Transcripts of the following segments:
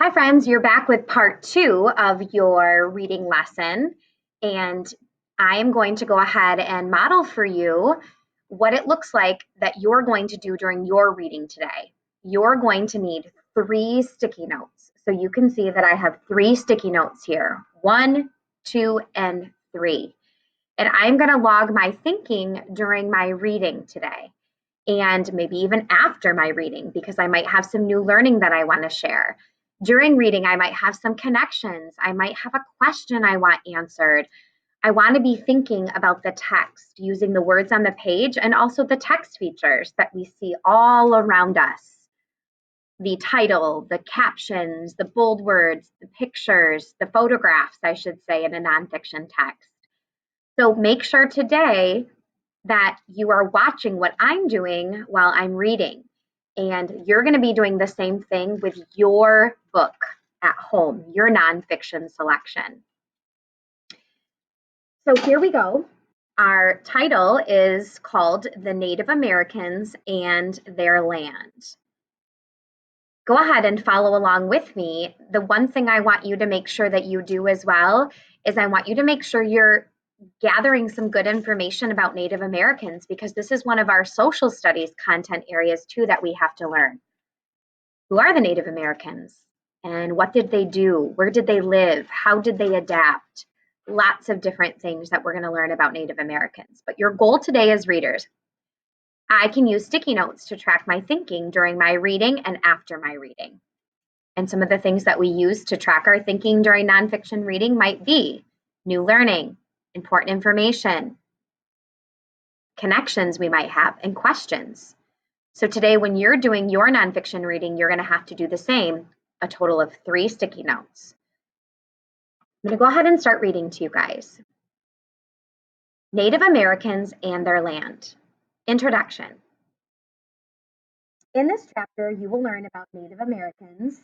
Hi, friends. You're back with part two of your reading lesson. And I am going to go ahead and model for you what it looks like that you're going to do during your reading today. You're going to need 3 sticky notes. So you can see that I have 3 sticky notes here, 1, 2, and 3. And I'm going to log my thinking during my reading today and maybe even after my reading because I might have some new learning that I want to share. During reading, I might have some connections. I might have a question I want answered. I want to be thinking about the text, using the words on the page and also the text features that we see all around us. The title, the captions, the bold words, the pictures, the photographs, I should say, in a nonfiction text. So make sure today that you are watching what I'm doing while I'm reading. And you're going to be doing the same thing with your book at home, your nonfiction selection. So here we go. Our title is called The Native Americans and Their Land. Go ahead and follow along with me. The one thing I want you to make sure that you do as well is I want you to make sure you're gathering some good information about Native Americans because this is one of our social studies content areas too that we have to learn. Who are the Native Americans? And what did they do? Where did they live? How did they adapt? Lots of different things that we're going to learn about Native Americans. But your goal today as readers, I can use sticky notes to track my thinking during my reading and after my reading. And some of the things that we use to track our thinking during nonfiction reading might be new learning, important information, connections we might have, and questions. So today, when you're doing your nonfiction reading, you're going to have to do the same, a total of 3 sticky notes. I'm going to go ahead and start reading to you guys. Native Americans and Their Land. Introduction. In this chapter, you will learn about Native Americans,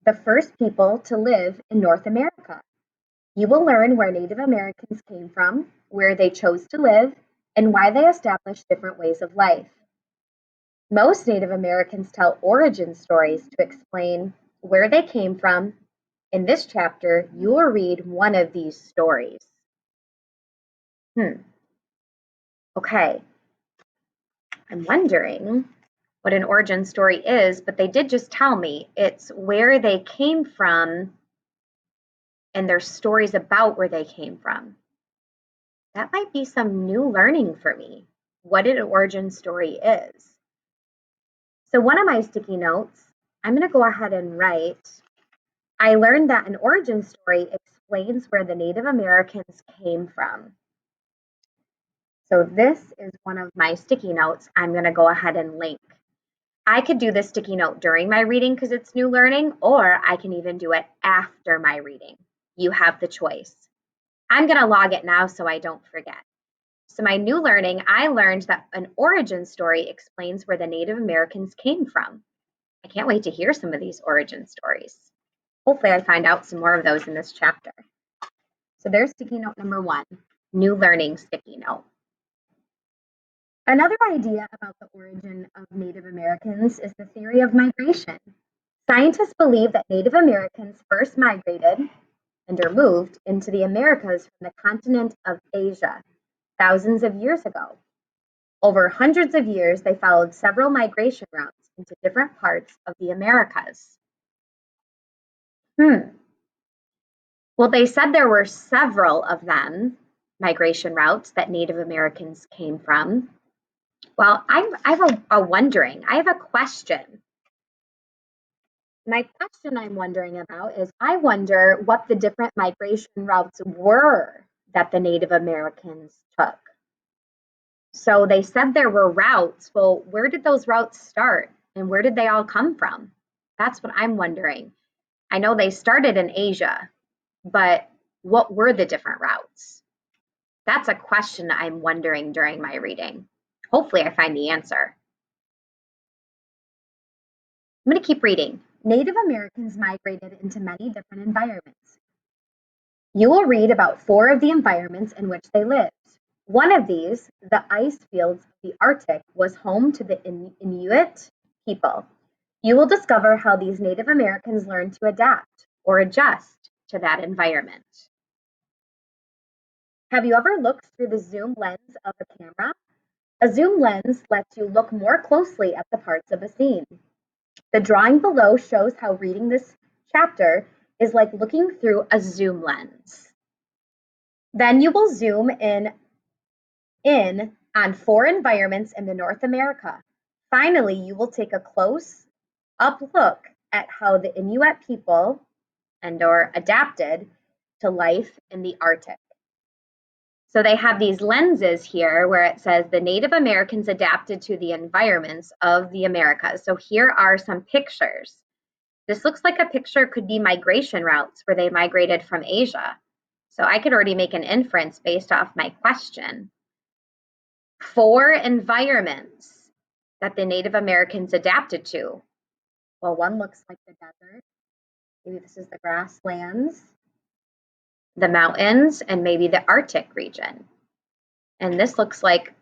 the first people to live in North America. You will learn where Native Americans came from, where they chose to live, and why they established different ways of life. Most Native Americans tell origin stories to explain where they came from. In this chapter, you will read one of these stories. Okay. I'm wondering what an origin story is, but they did just tell me it's where they came from and their stories about where they came from. That might be some new learning for me, what an origin story is. So one of my sticky notes, I'm going to go ahead and write, I learned that an origin story explains where the Native Americans came from. So this is one of my sticky notes I'm going to go ahead and link. I could do this sticky note during my reading because it's new learning, or I can even do it after my reading. You have the choice. I'm going to log it now so I don't forget. So my new learning, I learned that an origin story explains where the Native Americans came from. I can't wait to hear some of these origin stories. Hopefully I find out some more of those in this chapter. So there's sticky note number 1, new learning sticky note. Another idea about the origin of Native Americans is the theory of migration. Scientists believe that Native Americans first migrated and are moved into the Americas from the continent of Asia thousands of years ago. Over hundreds of years, they followed several migration routes into different parts of the Americas. Well, they said there were several of them, migration routes that Native Americans came from. Well, I have a wondering. I have a question. My question I'm wondering about is I wonder what the different migration routes were that the Native Americans took. So they said there were routes. Well, where did those routes start and where did they all come from? That's what I'm wondering. I know they started in Asia, but what were the different routes? That's a question I'm wondering during my reading. Hopefully I find the answer. I'm going to keep reading. Native Americans migrated into many different environments. You will read about 4 of the environments in which they lived. One of these, the ice fields of the Arctic, was home to the Inuit people. You will discover how these Native Americans learned to adapt or adjust to that environment. Have you ever looked through the zoom lens of a camera? A zoom lens lets you look more closely at the parts of a scene. The drawing below shows how reading this chapter is like looking through a zoom lens. Then you will zoom in on 4 environments in the North America. Finally, you will take a close-up look at how the Inuit people or adapted to life in the Arctic. So they have these lenses here where it says the Native Americans adapted to the environments of the Americas. So here are some pictures. This looks like a picture could be migration routes where they migrated from Asia. So I could already make an inference based off my question. 4 environments that the Native Americans adapted to. Well, one looks like the desert. Maybe this is the grasslands, the mountains, and maybe the Arctic region. And this looks like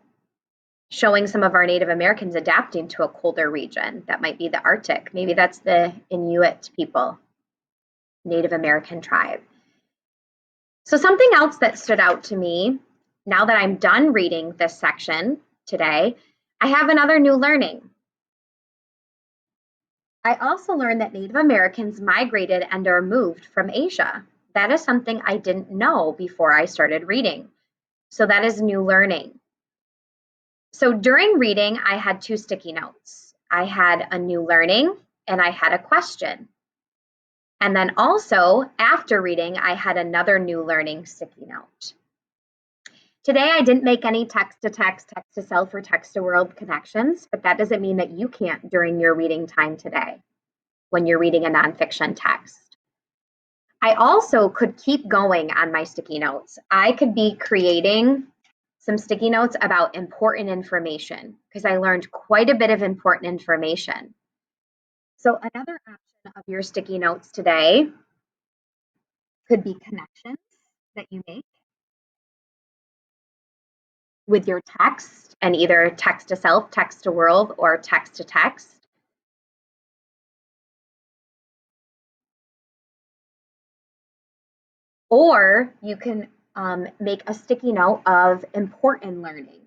showing some of our Native Americans adapting to a colder region. That might be the Arctic. Maybe that's the Inuit people, Native American tribe. So something else that stood out to me, now that I'm done reading this section today, I have another new learning. I also learned that Native Americans migrated and are moved from Asia. That is something I didn't know before I started reading. So that is new learning. So during reading, I had 2 sticky notes. I had a new learning and I had a question. And then also after reading, I had another new learning sticky note. Today, I didn't make any text-to-text, text-to-self, or text-to-world connections, but that doesn't mean that you can't during your reading time today when you're reading a nonfiction text. I also could keep going on my sticky notes. I could be creating some sticky notes about important information because I learned quite a bit of important information. So another option of your sticky notes today could be connections that you make with your text and either text to self, text to world, or text to text. Or you can make a sticky note of important learning.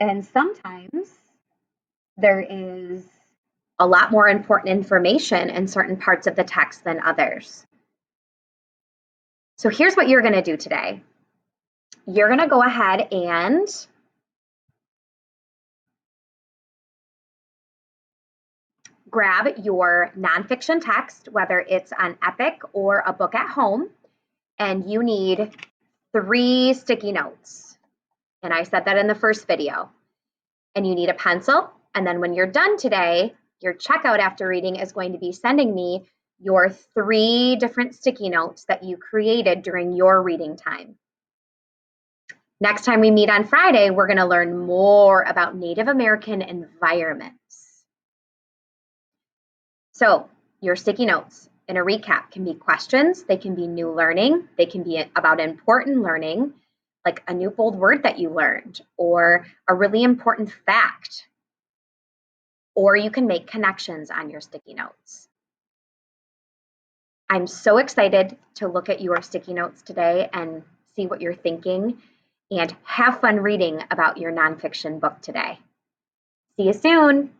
And sometimes there is a lot more important information in certain parts of the text than others. So here's what you're going to do today. You're going to go ahead and grab your nonfiction text, whether it's on Epic or a book at home, and you need 3 sticky notes. And I said that in the first video. And you need a pencil. And then when you're done today, your checkout after reading is going to be sending me your 3 different sticky notes that you created during your reading time. Next time we meet on Friday, we're going to learn more about Native American environments. So your sticky notes, in a recap, can be questions, they can be new learning, they can be about important learning, like a new bold word that you learned, or a really important fact. Or you can make connections on your sticky notes. I'm so excited to look at your sticky notes today and see what you're thinking, and have fun reading about your nonfiction book today. See you soon.